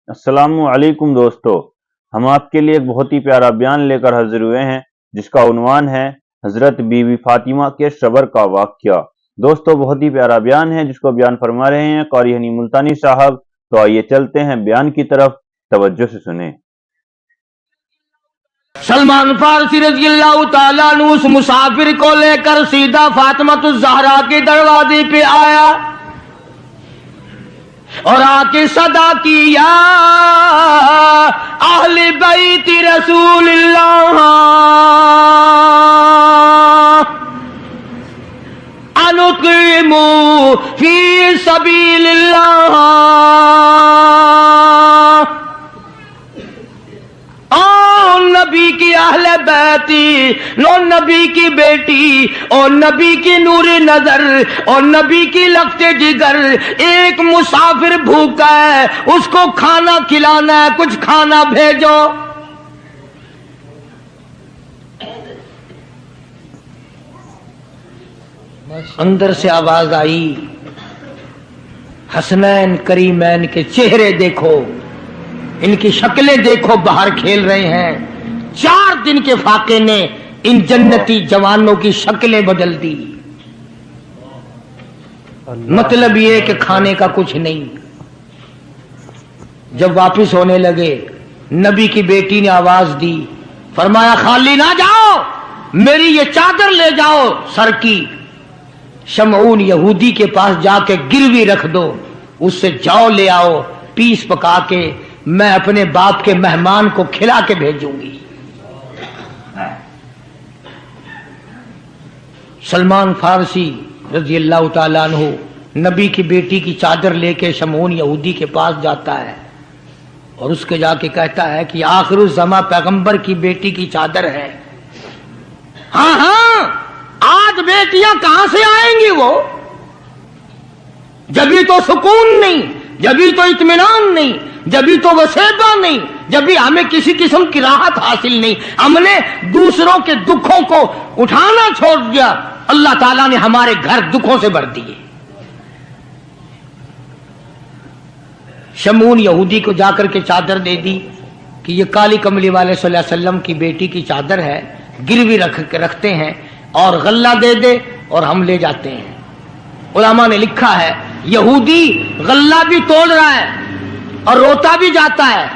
السلام علیکم دوستو، ہم آپ کے لیے ایک بہت ہی پیارا بیان لے کر حاضر ہوئے ہیں جس کا عنوان ہے حضرت بی بی فاطمہ کے صبر کا واقعہ۔ دوستو بہت ہی پیارا بیان ہے جس کو بیان فرما رہے ہیں قاری حنی ملتانی صاحب۔ تو آئیے چلتے ہیں بیان کی طرف، توجہ سے سنیں۔ سلمان فارسی رضی اللہ تعالیٰ عنہ اس مسافر کو لے کر سیدھا فاطمہ الزہرا کے دروازے پہ آیا اور آ کے صدا کی، یا اہل بیت رسول اللہ انقیموا فی سبیل اللہ، او نبی کی اہل بیتی، او نبی کی بیٹی، او نبی کی نور نظر، اور نبی کی لگتے جگر، ایک مسافر بھوکا ہے، اس کو کھانا کھلانا ہے، کچھ کھانا بھیجو۔ اندر سے آواز آئی، حسنین کریمین کے چہرے دیکھو، ان کی شکلیں دیکھو، باہر کھیل رہے ہیں۔ 4 دن کے فاقے نے ان جنتی جوانوں کی شکلیں بدل دی۔ مطلب یہ کہ کھانے کا کچھ نہیں۔ جب واپس ہونے لگے، نبی کی بیٹی نے آواز دی، فرمایا خالی نہ جاؤ، میری یہ چادر لے جاؤ سر کی، شمعون یہودی کے پاس جا کے گروی رکھ دو، اس سے جو لے آؤ، پیس پکا کے میں اپنے باپ کے مہمان کو کھلا کے بھیجوں گی۔ سلمان فارسی رضی اللہ تعالیٰ عنہ نبی کی بیٹی کی چادر لے کے شمعون یہودی کے پاس جاتا ہے اور اس کے جا کے کہتا ہے کہ آخر الزماں پیغمبر کی بیٹی کی چادر ہے۔ ہاں ہاں، آج بیٹیاں کہاں سے آئیں گی؟ وہ جبھی تو سکون نہیں، جبھی تو اطمینان نہیں، جبھی تو وسیبہ نہیں، جبھی ہمیں کسی قسم کی راحت حاصل نہیں، ہم نے دوسروں کے دکھوں کو اٹھانا چھوڑ دیا، اللہ تعالیٰ نے ہمارے گھر دکھوں سے بھر دیے۔ شمعون یہودی کو جا کر کے چادر دے دی کہ یہ کالی کملی والے صلی اللہ علیہ وسلم کی بیٹی کی چادر ہے، گروی رکھتے ہیں اور غلہ دے دے اور ہم لے جاتے ہیں۔ علماء نے لکھا ہے یہودی غلہ بھی توڑ رہا ہے اور روتا بھی جاتا ہے۔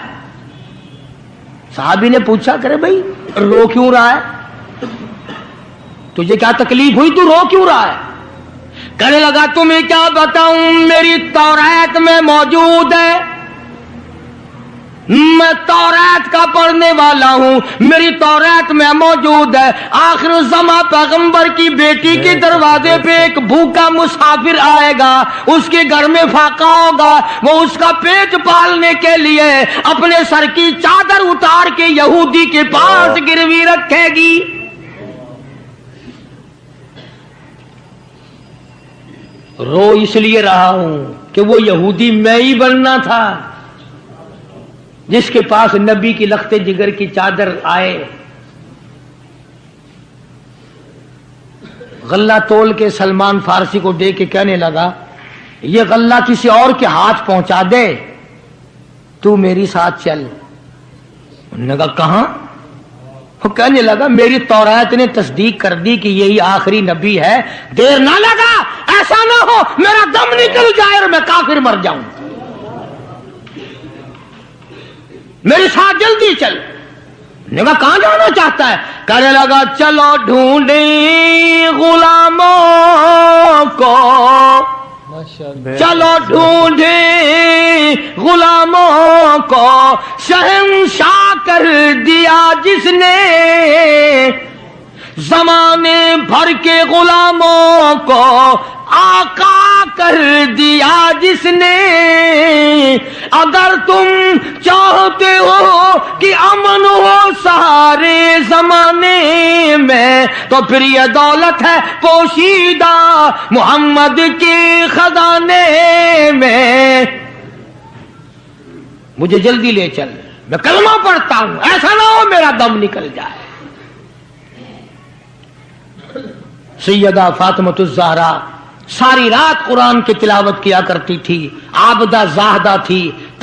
صحابی نے پوچھا کرے بھائی رو کیوں رہا ہے؟ تجھے کیا تکلیف ہوئی، تو رو کیوں رہا ہے؟ کہنے لگا تمہیں کیا بتاؤں، میری تورات میں موجود ہے، میں تورات کا پڑھنے والا ہوں، میری تورات میں موجود ہے، آخر الزماں پیغمبر کی بیٹی کے دروازے پہ ایک بھوکا مسافر آئے گا، اس کے گھر میں فاقہ ہوگا، وہ اس کا پیٹ پالنے کے لیے اپنے سر کی چادر اتار کے یہودی کے پاس گروی رکھے گی۔ رو اس لیے رہا ہوں کہ وہ یہودی میں ہی بننا تھا جس کے پاس نبی کی لخت جگر کی چادر آئے۔ غلہ تول کے سلمان فارسی کو دے کے کہنے لگا یہ غلہ کسی اور کے ہاتھ پہنچا دے، تو میری ساتھ چل۔ انہوں نے کہا کہاں؟ وہ کہنے لگا میری تورات نے تصدیق کر دی کہ یہی آخری نبی ہے، دیر نہ لگا، ایسا نہ ہو میرا دم نکل جائے اور میں کافر مر جاؤں، میرے ساتھ جلدی چل۔ نے کہا کہاں جانا چاہتا ہے؟ کہنے لگا چلو ڈھونڈیں غلاموں کو، چلو ڈھونڈیں غلاموں کو، شہنشاہ کر دیا جس نے زمانے بھر کے غلاموں کو، آقا کر دیا جس نے۔ اگر تم چاہتے ہو کہ امن ہو سارے زمانے میں تو پھر یہ دولت ہے پوشیدہ محمد کے خزانے میں۔ مجھے جلدی لے چل، میں کلمہ پڑھتا ہوں، ایسا نہ ہو میرا دم نکل جائے۔ سیدہ فاطمہ الزہرا ساری رات قرآن کی تلاوت کیا کرتی تھی، عابدہ زاہدہ تھی،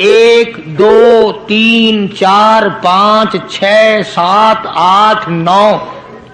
1 2 3 4 5 6 7 8 9,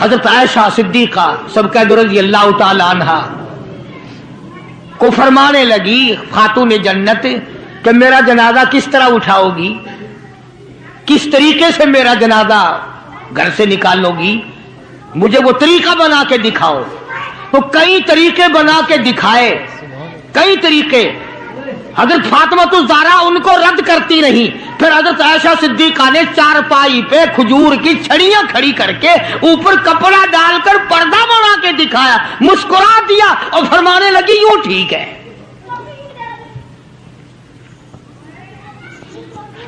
حضرت عائشہ صدیقہ سب کا رضی اللہ تعالی عنہا کو فرمانے لگی خاتون جنت کہ میرا جنازہ کس طرح اٹھاؤ گی، کس طریقے سے میرا جنازہ گھر سے نکالو گی، مجھے وہ طریقہ بنا کے دکھاؤ۔ تو کئی طریقے بنا کے دکھائے، کئی طریقے۔ حضرت فاطمہ الزہرا ان کو رد کرتی رہی، پھر حضرت عائشہ صدیقہ نے چارپائی پہ کھجور کی چھڑیاں کھڑی کر کے اوپر کپڑا ڈال کر پردہ بنا کے دکھایا، مسکرا دیا اور فرمانے لگی یوں ٹھیک ہے۔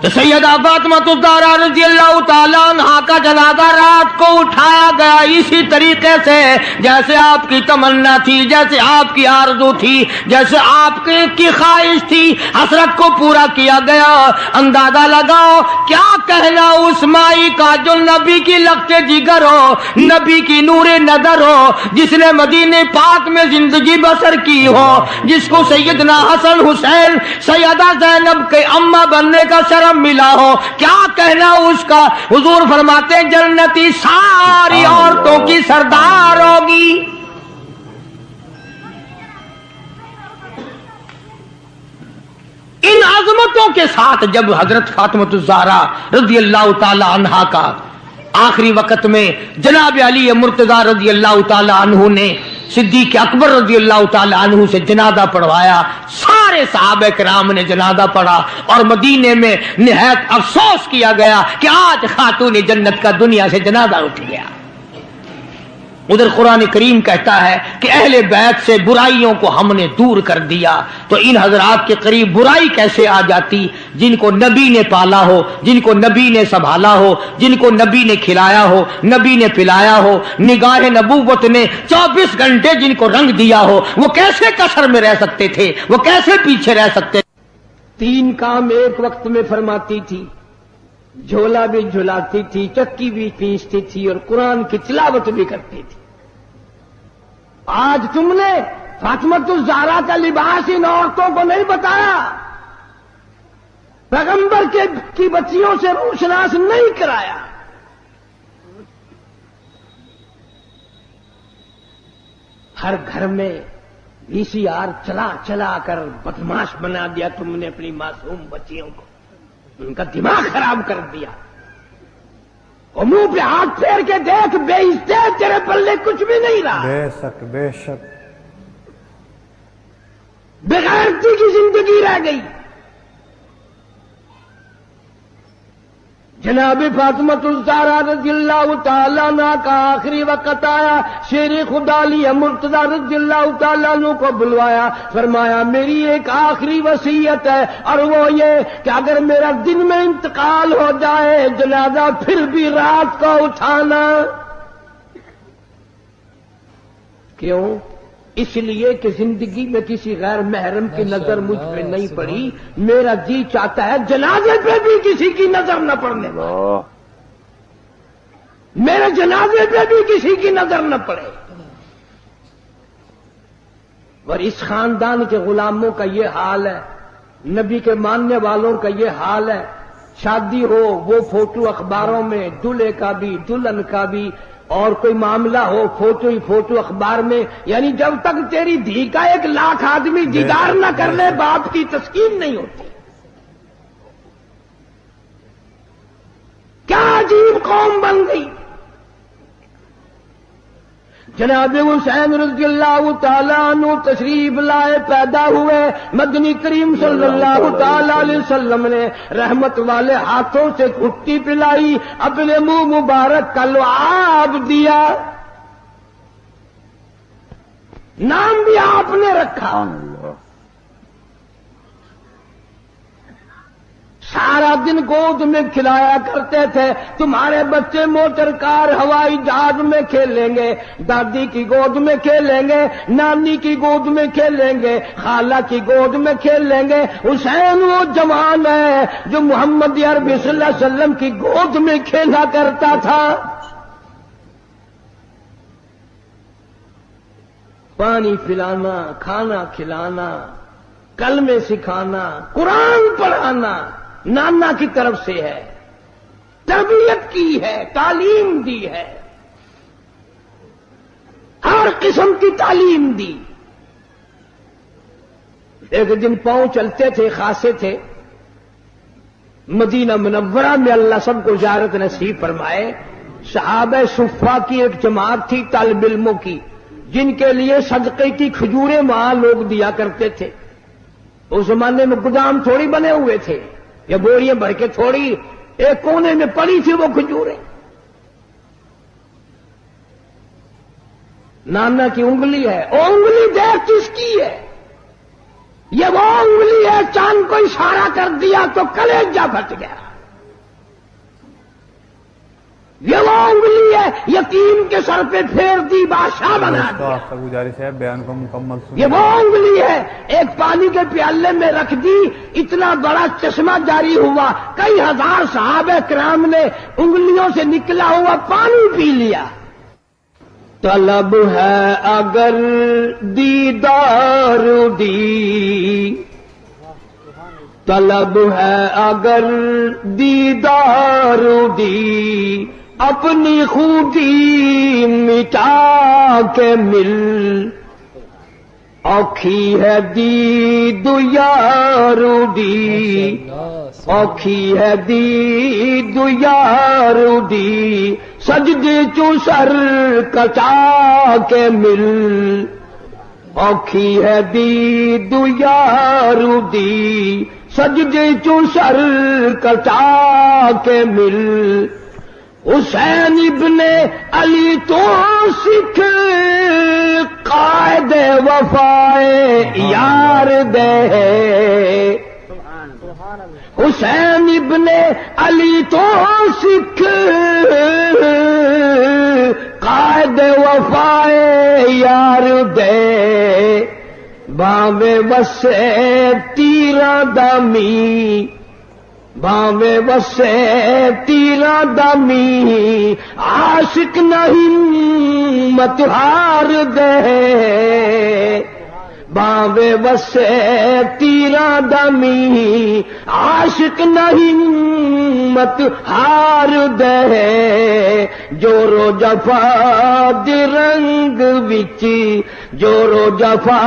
تو سیدہ فاطمہ الزہرا رضی اللہ تعالیٰ عنہا کا جنازہ رات کو اٹھایا گیا اسی طریقے سے جیسے آپ کی تمنا تھی، جیسے آپ کی آرزو تھی، جیسے آپ کی خواہش تھی، حسرت کو پورا کیا گیا۔ اندازہ لگاؤ کیا کہنا اس مائی کا جو نبی کی لگتے جگر ہو، نبی کی نور نظر ہو، جس نے مدینے پاک میں زندگی بسر کی ہو، جس کو سیدنا حسن حسین سیدہ زینب کے اماں بننے کا شرف ملا ہو، کیا کہنا اس کا۔ حضور فرماتے ہیں جنتی ساری عورتوں کی سردار ہوگی۔ ان عظمتوں کے ساتھ جب حضرت فاطمہ الزہرا رضی اللہ تعالی عنہا کا آخری وقت میں جناب علی مرتضی رضی اللہ تعالی عنہ نے صدیق اکبر رضی اللہ تعالی عنہ سے جنازہ پڑھوایا، سارے صحابہ کرام نے جنازہ پڑھا اور مدینے میں نہایت افسوس کیا گیا کہ آج خاتون جنت کا دنیا سے جنازہ اٹھ گیا۔ ادھر قرآن کریم کہتا ہے کہ اہل بیت سے برائیوں کو ہم نے دور کر دیا، تو ان حضرات کے قریب برائی کیسے آ جاتی؟ جن کو نبی نے پالا ہو، جن کو نبی نے سنبھالا ہو، جن کو نبی نے کھلایا ہو، نبی نے پلایا ہو، نگاہ نبوت نے 24 گھنٹے جن کو رنگ دیا ہو، وہ کیسے کسر میں رہ سکتے تھے؟ وہ کیسے پیچھے رہ سکتے؟ 3 کام ایک وقت میں فرماتی تھی، جھولا بھی جھلاتی تھی، چکی بھی پیستی تھی اور قرآن کی تلاوت بھی کرتی تھی۔ آج تم نے فاطمہ الزہرا کا لباس ان عورتوں کو نہیں بتایا، پیغمبر کی بچیوں سے روشناس نہیں کرایا۔ ہر گھر میں VCR چلا چلا کر بدماش بنا دیا تم نے اپنی معصوم بچیوں کو، ان کا دماغ خراب کر دیا۔ اور منہ پہ ہاتھ پھیر کے دیکھ، بے عزتے تیرے پلے کچھ بھی نہیں رہا۔ بے شک بے شک بغیرتی کی زندگی رہ گئی۔ جناب فاطمہ الزہرا رضی اللہ تعالیٰ عنہ کا آخری وقت آیا، شیر خدا علی مرتضی رضی اللہ تعالیٰ عنہ کو بلوایا، فرمایا میری ایک آخری وصیت ہے اور وہ یہ کہ اگر میرا دن میں انتقال ہو جائے جنازہ پھر بھی رات کو اٹھانا۔ کیوں؟ اس لیے کہ زندگی میں کسی غیر محرم کی نظر مجھ پہ نہیں پڑی، میرا جی چاہتا ہے جنازے پہ بھی کسی کی نظر نہ پڑنے پائے، میرے جنازے پہ بھی کسی کی نظر نہ پڑے۔ اور اس خاندان کے غلاموں کا یہ حال ہے، نبی کے ماننے والوں کا یہ حال ہے، شادی ہو وہ فوٹو اخباروں میں، دلہے کا بھی دلہن کا بھی، اور کوئی معاملہ ہو فوٹو ہی فوٹو اخبار میں۔ یعنی جب تک تیری دھی کا 1 لاکھ آدمی دیدار نہ کر لے باپ کی تسکین نہیں ہوتی۔ کیا عجیب قوم بن گئی۔ جناب حسین رضی اللہ تعالیٰ عنہ تشریف لائے، پیدا ہوئے، مدنی کریم صلی اللہ تعالیٰ علیہ وسلم نے رحمت والے ہاتھوں سے گھٹی پلائی، اپنے منہ مبارک کا لعاب دیا، نام بھی آپ نے رکھا۔ سارا دن گود میں کھلایا کرتے تھے، تمہارے بچے موٹر کار ہوائی جہاز میں کھیلیں گے، دادی کی گود میں کھیلیں گے، نانی کی گود میں کھیلیں گے، خالہ کی گود میں کھیلیں گے۔ حسین وہ جوان ہے جو محمد عربی صلی اللہ علیہ وسلم کی گود میں کھیلا کرتا تھا۔ پانی پلانا، کھانا کھلانا، کلمے سکھانا، قرآن پڑھانا نانا کی طرف سے ہے، تربیت کی ہے، تعلیم دی ہے۔ ہر قسم کی تعلیم دی. ایک دن پاؤں چلتے تھے، خاصے تھے، مدینہ منورہ میں اللہ سب کو زیارت نصیب فرمائے. صحابہ صفہ کی ایک جماعت تھی طالب علموں کی، جن کے لیے صدقے کی کھجوریں وہاں لوگ دیا کرتے تھے. اس زمانے میں گودام تھوڑی بنے ہوئے تھے، یا بوریاں بھر کے تھوڑی، ایک کونے میں پڑی تھی وہ کھجوریں. نانا کی انگلی ہے، وہ انگلی دیکھ کس کی ہے؟ یہ وہ انگلی ہے، چاند کو اشارہ کر دیا تو کلیجہ پھٹ گیا. یہ وہ انگلی ہے، یتیم کے سر پہ پھیر دی بادشاہ بنا دیا. گزارش ہے بیان کو مکمل سنیں. یہ وہ انگلی ہے، ایک پانی کے پیالے میں رکھ دی، اتنا بڑا چشمہ جاری ہوا، کئی ہزار صحابہ کرام نے انگلیوں سے نکلا ہوا پانی پی لیا. طلب ہے اگر دیدار دی، طلب ہے اگر دیدار دی، اپنی خوبی مٹا کے مل، اوکھی ہے دید یار دی، اوکھی ہے دید یار دی، سجدے چو سر کٹا کے مل، اوکھی ہے دید یار دی، سجدے چو سر کٹا کے مل. حسین ابن علی تو سکھ قائد وفائے یار دے، حسین ابن علی تو سکھ قائد وفائے یار دے، باوے وسے تیرا دمی، باوے وسے تیرا دمی، عاشق نہیں مت ہار دے، باوے وسے تیرا دمی، عاشق نہیں مت ہار دے. جورو جفا دی رنگ وچ، جورو جفا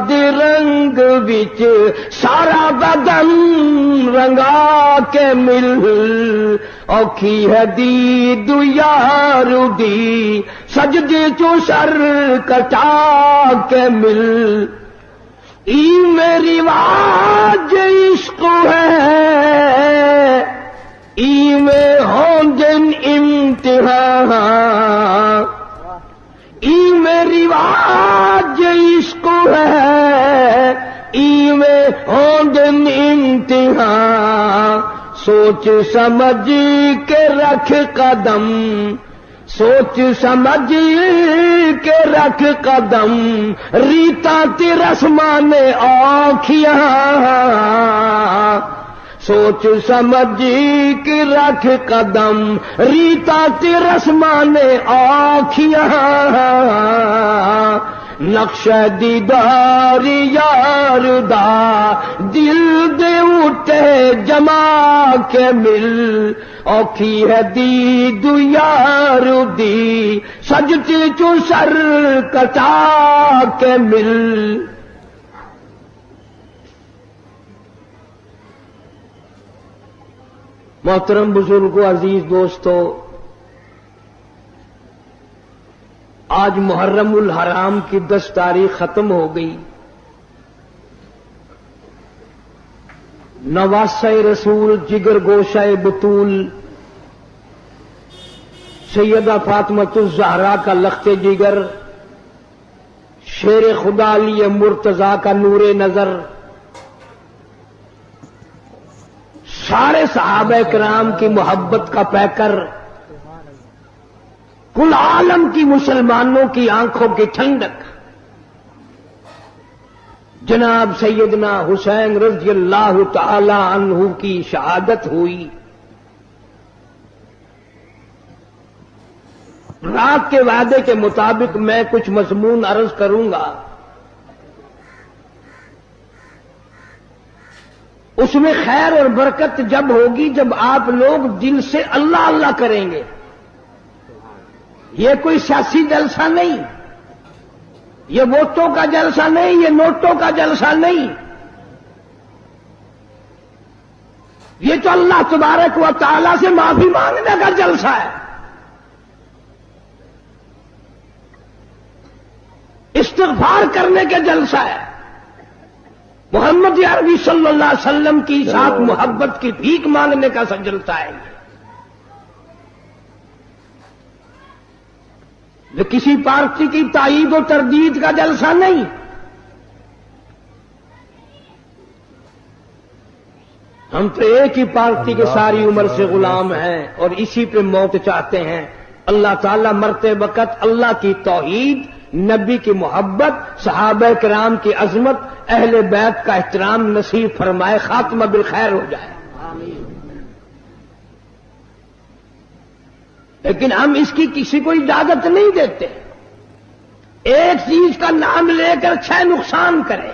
دی رنگ وچ، سارا بدن رنگا کے مل، اوکھی ہے دید یار دی، سجدے چو سر کٹا کے مل. ای میری واج عشق ہے، ای میں ہوں دن امتحان، ای میری واج عشق ہے، ای میں ہوں دن امتحان. سوچ سمجھ کے رکھ قدم، سوچ سمجھ کے رکھ قدم، ریتا تی رسمان آنکھیاں، سوچ سمجھ کے رکھ قدم، ریتا تی رسمان آنکھیاں. نقش دیدار یار دا، دل دے اٹھے جما کے مل، اوکھی ہے دید یار دی، سجدے چو سر کٹا کے مل. محترم بزرگوں، عزیز دوستو، آج محرم الحرام کی 10 تاریخ ختم ہو گئی. نواسہ رسول، جگر گوشہ بطول، سیدہ فاطمۃ الزہرا کا لخت جگر، شیر خدا علی مرتضی کا نور نظر، سارے صحابہ کرام کی محبت کا پیکر، کل عالم کی مسلمانوں کی آنکھوں کی ٹھنڈک، جناب سیدنا حسین رضی اللہ تعالی عنہ کی شہادت ہوئی. رات کے وعدے کے مطابق میں کچھ مضمون عرض کروں گا، اس میں خیر اور برکت جب ہوگی جب آپ لوگ دل سے اللہ اللہ کریں گے. یہ کوئی سیاسی جلسہ نہیں، یہ ووٹوں کا جلسہ نہیں، یہ نوٹوں کا جلسہ نہیں، یہ تو اللہ تبارک و تعالی سے معافی مانگنے کا جلسہ ہے، استغفار کرنے کا جلسہ ہے، محمد عربی صلی اللہ علیہ وسلم کی ساتھ محبت کی بھیک مانگنے کا جلسہ ہے۔ یہ کسی پارٹی کی تائید و تردید کا جلسہ نہیں۔ ہم تو ایک ہی پارٹی کے ساری عمر سے غلام ہیں اور اسی پہ موت چاہتے ہیں۔ اللہ تعالیٰ مرتے وقت اللہ کی توحید، نبی کی محبت، صحابہ کرام کی عظمت، اہل بیت کا احترام نصیب فرمائے، خاتمہ بالخیر ہو جائے۔ لیکن ہم اس کی کسی کو اجازت نہیں دیتے، ایک چیز کا نام لے کر 6 نقصان کرے۔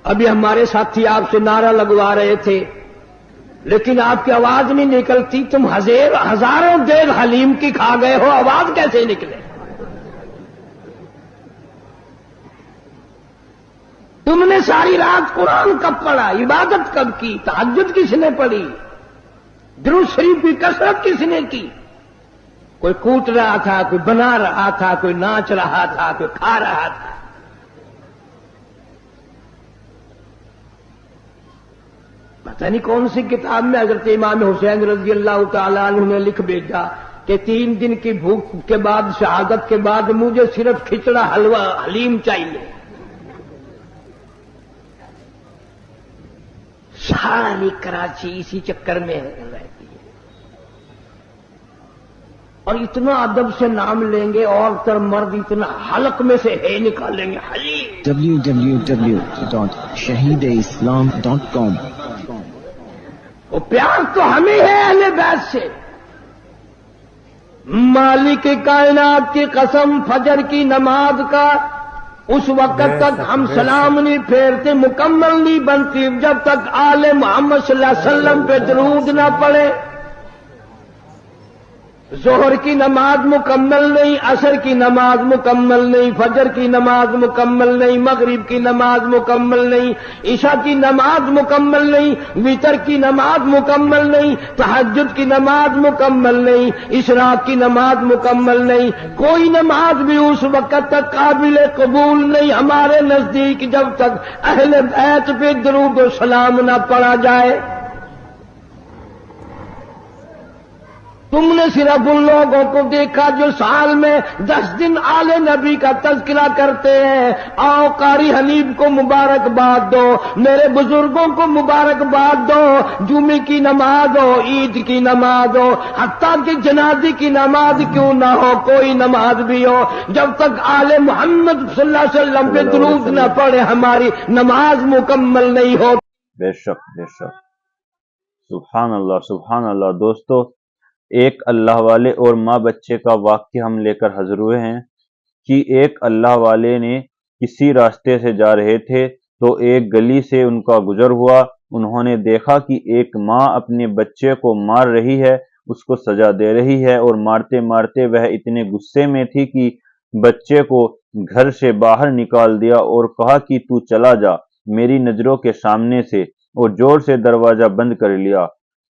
ابھی ہمارے ساتھی آپ سے نعرہ لگوا رہے تھے، لیکن آپ کی آواز نہیں نکلتی، تم ہزاروں دیگ حلیم کی کھا گئے ہو، آواز کیسے نکلے؟ تم نے ساری رات قرآن کب پڑھا، عبادت کب کی، تہجد کس نے پڑھی، درود شریف کی کثرت کس نے کی؟ کوئی کوٹ رہا تھا، کوئی بنا رہا تھا، کوئی ناچ رہا تھا، کوئی کھا رہا تھا۔ پتہ نہیں کون سی کتاب میں حضرت امام حسین رضی اللہ تعالیٰ عنہ نے لکھ بھیجا کہ 3 دن کی بھوک کے بعد، شہادت کے بعد مجھے صرف کھچڑا حلوہ حلیم چاہیے۔ ساری کراچی اسی چکر میں رہتی ہے، اور اتنا ادب سے نام لیں گے، عورت اور مرد اتنا حلق میں سے ہے نکالیں گے حلیم۔ www.shahideislam.com وہ پیار تو ہمیں ہے اہل بیت سے۔ مالک کائنات کی قسم، فجر کی نماز کا اس وقت تک ہم سلام نہیں پھیرتے، مکمل نہیں بنتی جب تک آل محمد صلی اللہ علیہ وسلم پہ درود نہ پڑے۔ ظہر کی نماز مکمل نہیں، عصر کی نماز مکمل نہیں، فجر کی نماز مکمل نہیں، مغرب کی نماز مکمل نہیں، عشاء کی نماز مکمل نہیں، وتر کی نماز مکمل نہیں، تہجد کی نماز مکمل نہیں، اشراق کی نماز مکمل نہیں۔ کوئی نماز بھی اس وقت تک قابل قبول نہیں ہمارے نزدیک جب تک اہل بیت پہ درود و سلام نہ پڑھا جائے۔ تم نے صرف ان لوگوں کو دیکھا جو سال میں 10 دن آل نبی کا تذکرہ کرتے ہیں۔ آؤ قاری حنیف کو مبارکباد دو، میرے بزرگوں کو مبارکباد دو، جمعے کی نماز ہو، عید کی نماز ہو، حتیٰ کہ جنازے کی نماز کیوں نہ ہو، کوئی نماز بھی ہو، جب تک آل محمد صلی اللہ علیہ وسلم پہ درود نہ پڑھے ہماری نماز مکمل نہیں ہو۔ بے شک بے شک، سبحان اللہ سبحان اللہ۔ دوستو، ایک اللہ والے اور ماں بچے کا واقعہ ہم لے کر حاضر ہوئے ہیں کہ ایک اللہ والے نے کسی راستے سے جا رہے تھے تو ایک گلی سے ان کا گزر ہوا۔ انہوں نے دیکھا کہ ایک ماں اپنے بچے کو مار رہی ہے، اس کو سزا دے رہی ہے، اور مارتے مارتے وہ اتنے غصے میں تھی کہ بچے کو گھر سے باہر نکال دیا اور کہا کہ تو چلا جا میری نظروں کے سامنے سے، اور زور سے دروازہ بند کر لیا۔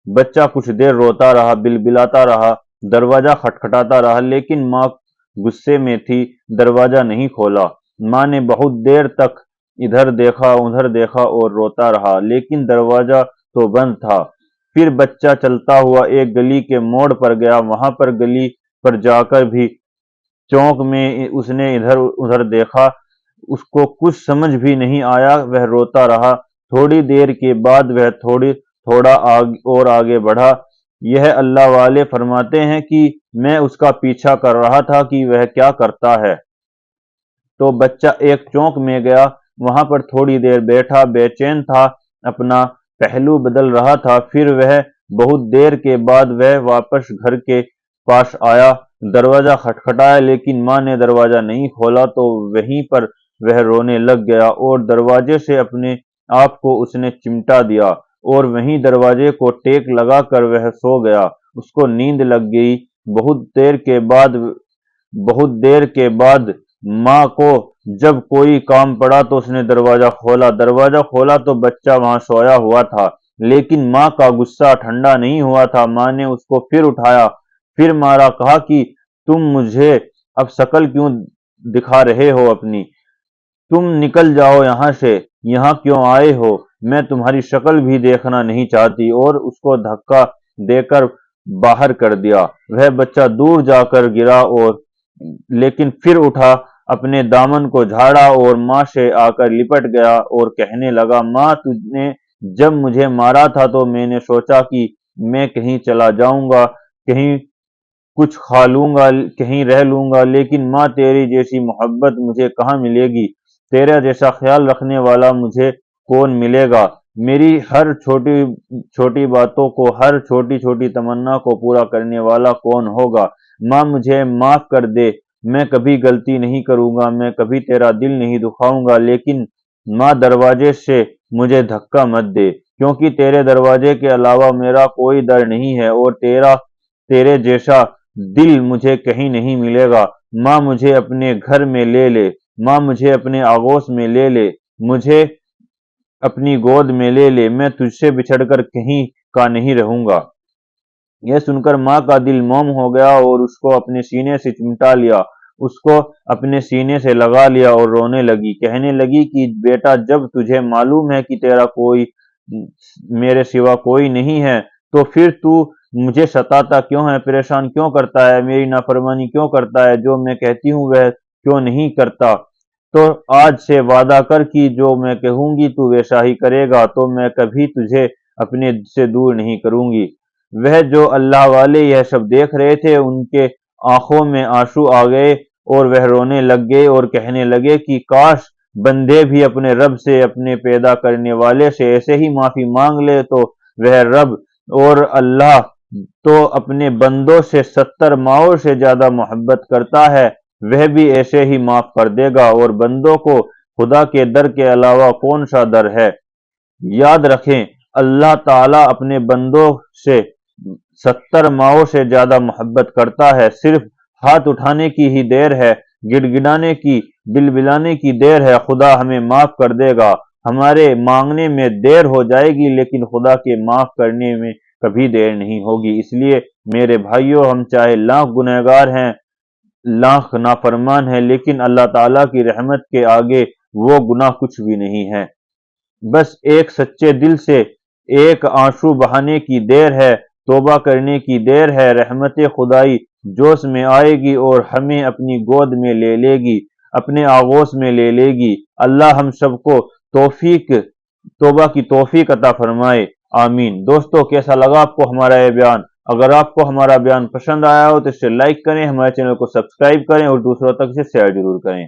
بچہ کچھ دیر روتا رہا، بلبلاتا رہا، دروازہ کھٹکھٹاتا رہا، لیکن ماں غصے میں تھی، دروازہ نہیں کھولا۔ ماں نے بہت دیر تک ادھر دیکھا ادھر دیکھا اور روتا رہا، لیکن دروازہ تو بند تھا۔ پھر بچہ چلتا ہوا ایک گلی کے موڑ پر گیا، وہاں پر گلی پر جا کر بھی چونک میں اس نے ادھر ادھر دیکھا، اس کو کچھ سمجھ بھی نہیں آیا، وہ روتا رہا۔ تھوڑی دیر کے بعد وہ تھوڑا اور آگے بڑھا۔ یہ اللہ والے فرماتے ہیں کہ میں اس کا پیچھا کر رہا تھا کہ وہ کیا کرتا ہے، تو بچہ ایک چونک میں گیا، وہاں پر تھوڑی دیر بیٹھا، بے چین تھا، اپنا پہلو بدل رہا تھا۔ پھر وہ بہت دیر کے بعد وہ واپس گھر کے پاس آیا، دروازہ کھٹکھٹایا، لیکن ماں نے دروازہ نہیں کھولا، تو وہیں پر وہ رونے لگ گیا اور دروازے سے اپنے آپ کو اس نے چمٹا دیا اور وہیں دروازے کو ٹیک لگا کر وہ سو گیا۔ اس کو نیند لگ گئی۔ بہت دیر کے بعد بہت دیر کے بعد ماں کو جب کوئی کام پڑا تو اس نے دروازہ کھولا تو بچہ وہاں سویا ہوا تھا، لیکن ماں کا غصہ ٹھنڈا نہیں ہوا تھا۔ ماں نے اس کو پھر اٹھایا، پھر مارا، کہا کہ تم مجھے اب شکل کیوں دکھا رہے ہو اپنی؟ تم نکل جاؤ یہاں سے، یہاں کیوں آئے ہو؟ میں تمہاری شکل بھی دیکھنا نہیں چاہتی، اور اس کو دھکا دے کر باہر کر دیا۔ وہ بچہ دور جا کر گرا لیکن پھر اٹھا، اپنے دامن کو جھاڑا اور ماں سے آ کر لپٹ گیا اور کہنے لگا، ماں تجھ نے جب مجھے مارا تھا تو میں نے سوچا کہ میں کہیں چلا جاؤں گا، کہیں کچھ کھا لوں گا، کہیں رہ لوں گا، لیکن ماں تیری جیسی محبت مجھے کہاں ملے گی؟ تیرا جیسا خیال رکھنے والا مجھے کون ملے گا؟ میری ہر چھوٹی چھوٹی باتوں کو، ہر چھوٹی چھوٹی تمنا کو پورا کرنے والا کون ہوگا؟ ماں مجھے معاف کر دے، میں کبھی غلطی نہیں کروں گا، میں کبھی تیرا دل نہیں دکھاؤں گا، لیکن ماں دروازے سے مجھے دھکا مت دے، کیونکہ تیرے دروازے کے علاوہ میرا کوئی در نہیں ہے، اور تیرے جیسا دل مجھے کہیں نہیں ملے گا۔ ماں مجھے اپنے گھر میں لے لے، ماں مجھے اپنے آغوش میں لے لے، مجھے اپنی گود میں لے لے، میں تجھ سے بچھڑ کر کہیں کا نہیں رہوں گا۔ یہ سن کر ماں کا دل موم ہو گیا اور اس کو اپنے سینے سے چمٹا لیا، اس کو اپنے سینے سے لگا لیا اور رونے لگی، کہنے لگی کہ بیٹا، جب تجھے معلوم ہے کہ تیرا کوئی میرے سوا کوئی نہیں ہے تو پھر تو مجھے ستاتا کیوں ہے، پریشان کیوں کرتا ہے، میری نافرمانی کیوں کرتا ہے، جو میں کہتی ہوں وہ کیوں نہیں کرتا؟ تو آج سے وعدہ کر کہ جو میں کہوں گی تو ویسا ہی کرے گا، تو میں کبھی تجھے اپنے سے دور نہیں کروں گی۔ وہ جو اللہ والے یہ سب دیکھ رہے تھے، ان کے آنکھوں میں آنسو آ گئے اور وہ رونے لگ گئے اور کہنے لگے کہ کاش بندے بھی اپنے رب سے، اپنے پیدا کرنے والے سے ایسے ہی معافی مانگ لے، تو وہ رب اور اللہ تو اپنے بندوں سے 70 ماؤں سے زیادہ محبت کرتا ہے، وہ بھی ایسے ہی معاف کر دے گا، اور بندوں کو خدا کے در کے علاوہ کون سا در ہے؟ یاد رکھیں، اللہ تعالیٰ اپنے بندوں سے 70 ماؤں سے زیادہ محبت کرتا ہے، صرف ہاتھ اٹھانے کی ہی دیر ہے، گڑ گڑانے کی، بلبلانے کی دیر ہے، خدا ہمیں معاف کر دے گا۔ ہمارے مانگنے میں دیر ہو جائے گی، لیکن خدا کے معاف کرنے میں کبھی دیر نہیں ہوگی۔ اس لیے میرے بھائیوں، ہم چاہے لاکھ گنہگار ہیں، لاکھ نافرمان ہیں، لیکن اللہ تعالیٰ کی رحمت کے آگے وہ گناہ کچھ بھی نہیں ہے۔ بس ایک سچے دل سے ایک آنسو بہانے کی دیر ہے، توبہ کرنے کی دیر ہے، رحمت خدائی جوش میں آئے گی اور ہمیں اپنی گود میں لے لے گی، اپنے آغوش میں لے لے گی۔ اللہ ہم سب کو توبہ کی توفیق عطا فرمائے، آمین۔ دوستو، کیسا لگا آپ کو ہمارا یہ بیان؟ اگر آپ کو ہمارا بیان پسند آیا ہو تو اسے لائک کریں، ہمارے چینل کو سبسکرائب کریں اور دوسروں تک اسے شیئر ضرور کریں۔